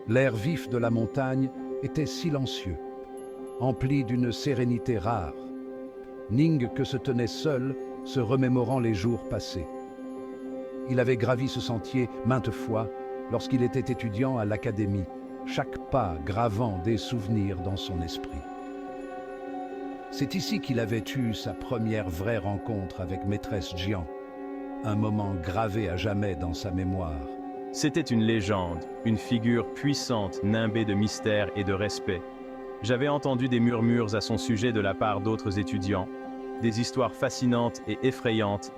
L'air vif de la montagne était silencieux, empli d'une sérénité rare. Ning que se tenait seul, se remémorant les jours passés. Il avait gravi ce sentier maintes fois lorsqu'il était étudiant à l'académie, chaque pas gravant des souvenirs dans son esprit. C'est ici qu'il avait eu sa première vraie rencontre avec maîtresse Jian, un moment gravé à jamais dans sa mémoire. C'était une légende, une figure puissante, nimbée de mystère et de respect. J'avais entendu des murmures à son sujet de la part d'autres étudiants, des histoires fascinantes et effrayantes,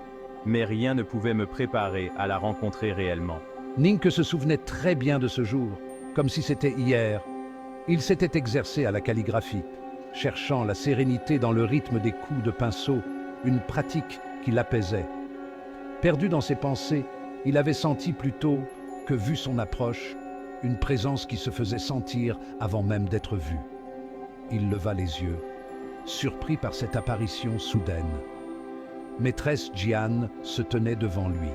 mais rien ne pouvait me préparer à la rencontrer réellement. Ning se souvenait très bien de ce jour, comme si c'était hier. Il s'était exercé à la calligraphie, cherchant la sérénité dans le rythme des coups de pinceau, une pratique qui l'apaisait. Perdu dans ses pensées, il avait senti plutôt que, vu son approche, une présence qui se faisait sentir avant même d'être vue. Il leva les yeux, surpris par cette apparition soudaine. Maîtresse Jian se tenait devant lui,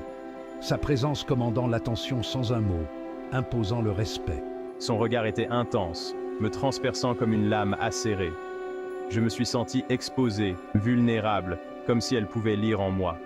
sa présence commandant l'attention sans un mot, imposant le respect. Son regard était intense, me transperçant comme une lame acérée. Je me suis senti exposé, vulnérable, comme si elle pouvait lire en moi.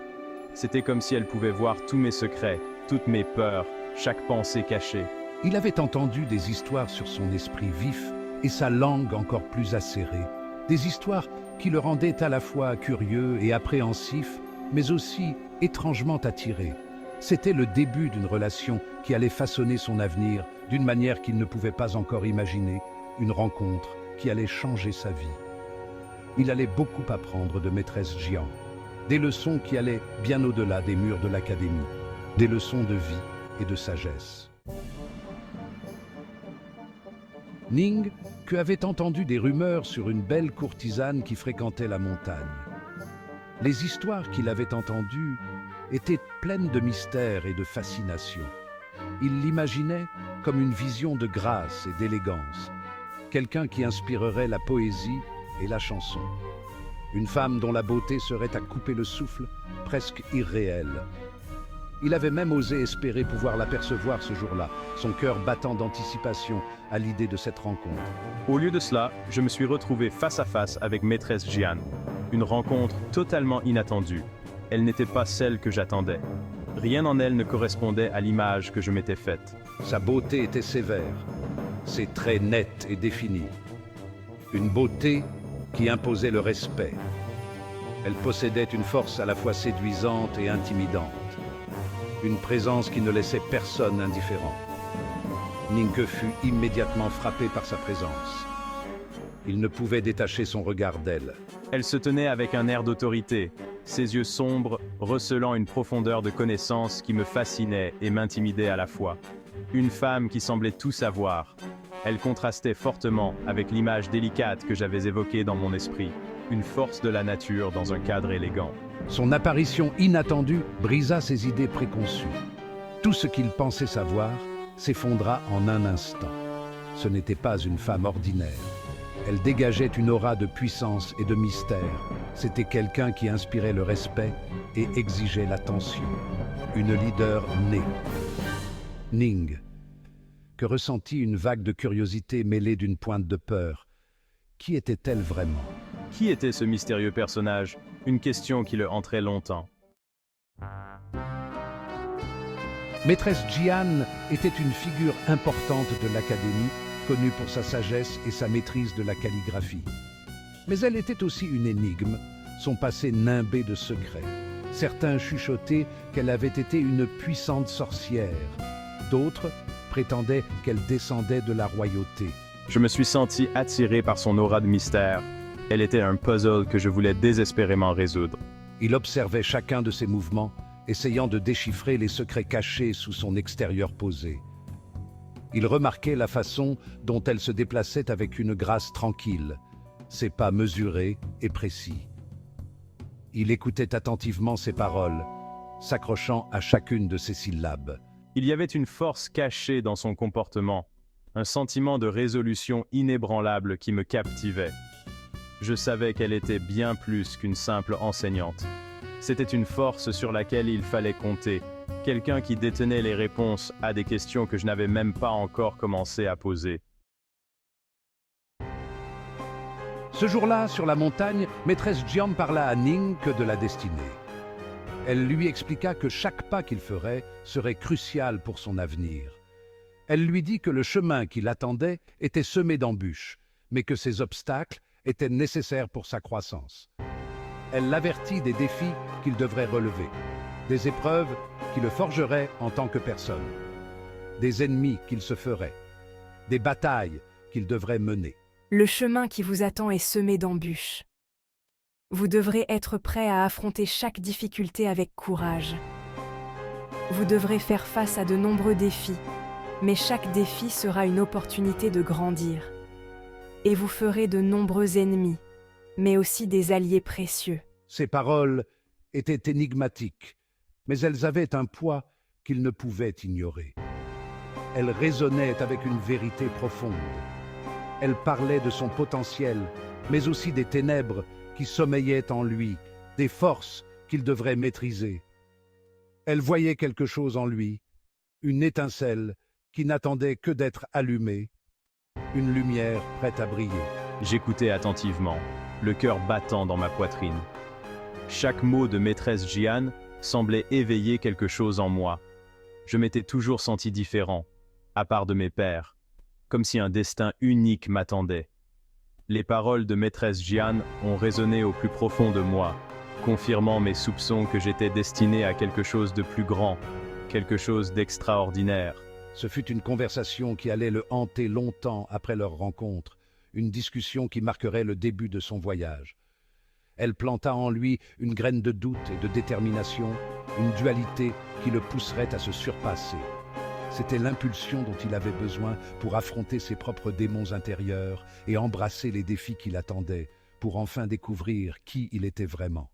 C'était comme si elle pouvait voir tous mes secrets, toutes mes peurs, chaque pensée cachée. Il avait entendu des histoires sur son esprit vif et sa langue encore plus acérée. Des histoires qui le rendaient à la fois curieux et appréhensif, mais aussi étrangement attiré. C'était le début d'une relation qui allait façonner son avenir d'une manière qu'il ne pouvait pas encore imaginer, une rencontre qui allait changer sa vie. Il allait beaucoup apprendre de maîtresse Jian, des leçons qui allaient bien au-delà des murs de l'académie, des leçons de vie et de sagesse. Ning avait entendu des rumeurs sur une belle courtisane qui fréquentait la montagne. Les histoires qu'il avait entendues étaient pleines de mystère et de fascination. Il l'imaginait comme une vision de grâce et d'élégance, quelqu'un qui inspirerait la poésie et la chanson. Une femme dont la beauté serait à couper le souffle, presque irréelle. Il avait même osé espérer pouvoir l'apercevoir ce jour-là, son cœur battant d'anticipation à l'idée de cette rencontre. Au lieu de cela, je me suis retrouvé face à face avec maîtresse Jian. Une rencontre totalement inattendue. Elle n'était pas celle que j'attendais. Rien en elle ne correspondait à l'image que je m'étais faite. Sa beauté était sévère, ses traits nets et définis. Une beauté qui imposait le respect. Elle possédait une force à la fois séduisante et intimidante. Une présence qui ne laissait personne indifférent. Ning fut immédiatement frappé par sa présence. Il ne pouvait détacher son regard d'elle. Elle se tenait avec un air d'autorité, ses yeux sombres recelant une profondeur de connaissance qui me fascinait et m'intimidait à la fois. Une femme qui semblait tout savoir. Elle contrastait fortement avec l'image délicate que j'avais évoquée dans mon esprit. Une force de la nature dans un cadre élégant. Son apparition inattendue brisa ses idées préconçues. Tout ce qu'il pensait savoir s'effondra en un instant. Ce n'était pas une femme ordinaire. Elle dégageait une aura de puissance et de mystère. C'était quelqu'un qui inspirait le respect et exigeait l'attention. Une leader née. Ning, que ressentit une vague de curiosité mêlée d'une pointe de peur. Qui était-elle vraiment ? Qui était ce mystérieux personnage? Une question qui le hantrait longtemps. Maîtresse Jian était une figure importante de l'académie, connue pour sa sagesse et sa maîtrise de la calligraphie. Mais elle était aussi une énigme, son passé nimbé de secrets. Certains chuchotaient qu'elle avait été une puissante sorcière. D'autres prétendaient qu'elle descendait de la royauté. Je me suis senti attiré par son aura de mystère. Elle était un puzzle que je voulais désespérément résoudre. Il observait chacun de ses mouvements, essayant de déchiffrer les secrets cachés sous son extérieur posé. Il remarquait la façon dont elle se déplaçait avec une grâce tranquille, ses pas mesurés et précis. Il écoutait attentivement ses paroles, s'accrochant à chacune de ses syllabes. Il y avait une force cachée dans son comportement, un sentiment de résolution inébranlable qui me captivait. Je savais qu'elle était bien plus qu'une simple enseignante. C'était une force sur laquelle il fallait compter, Quelqu'un qui détenait les réponses à des questions que je n'avais même pas encore commencé à poser. Ce jour-là, sur la montagne, maîtresse Jian parla à Ning que de la destinée. Elle lui expliqua que chaque pas qu'il ferait serait crucial pour son avenir. Elle lui dit que le chemin qui l'attendait était semé d'embûches, mais que ces obstacles étaient nécessaires pour sa croissance. Elle l'avertit des défis qu'il devrait relever, des épreuves qui le forgeraient en tant que personne, des ennemis qu'il se ferait, des batailles qu'il devrait mener. Le chemin qui vous attend est semé d'embûches. Vous devrez être prêt à affronter chaque difficulté avec courage. Vous devrez faire face à de nombreux défis, mais chaque défi sera une opportunité de grandir. Et vous ferez de nombreux ennemis, mais aussi des alliés précieux. Ces paroles étaient énigmatiques, mais elles avaient un poids qu'il ne pouvait ignorer. Elles résonnaient avec une vérité profonde. Elle parlait de son potentiel, mais aussi des ténèbres qui sommeillaient en lui, des forces qu'il devrait maîtriser. Elle voyait quelque chose en lui, une étincelle qui n'attendait que d'être allumée, une lumière prête à briller. J'écoutais attentivement, le cœur battant dans ma poitrine. Chaque mot de maîtresse Jian semblait éveiller quelque chose en moi. Je m'étais toujours senti différent, à part de mes pères, comme si un destin unique m'attendait. Les paroles de maîtresse Jian ont résonné au plus profond de moi, confirmant mes soupçons que j'étais destiné à quelque chose de plus grand, quelque chose d'extraordinaire. Ce fut une conversation qui allait le hanter longtemps après leur rencontre, une discussion qui marquerait le début de son voyage. Elle planta en lui une graine de doute et de détermination, une dualité qui le pousserait à se surpasser. C'était l'impulsion dont il avait besoin pour affronter ses propres démons intérieurs et embrasser les défis qui l'attendaient, pour enfin découvrir qui il était vraiment.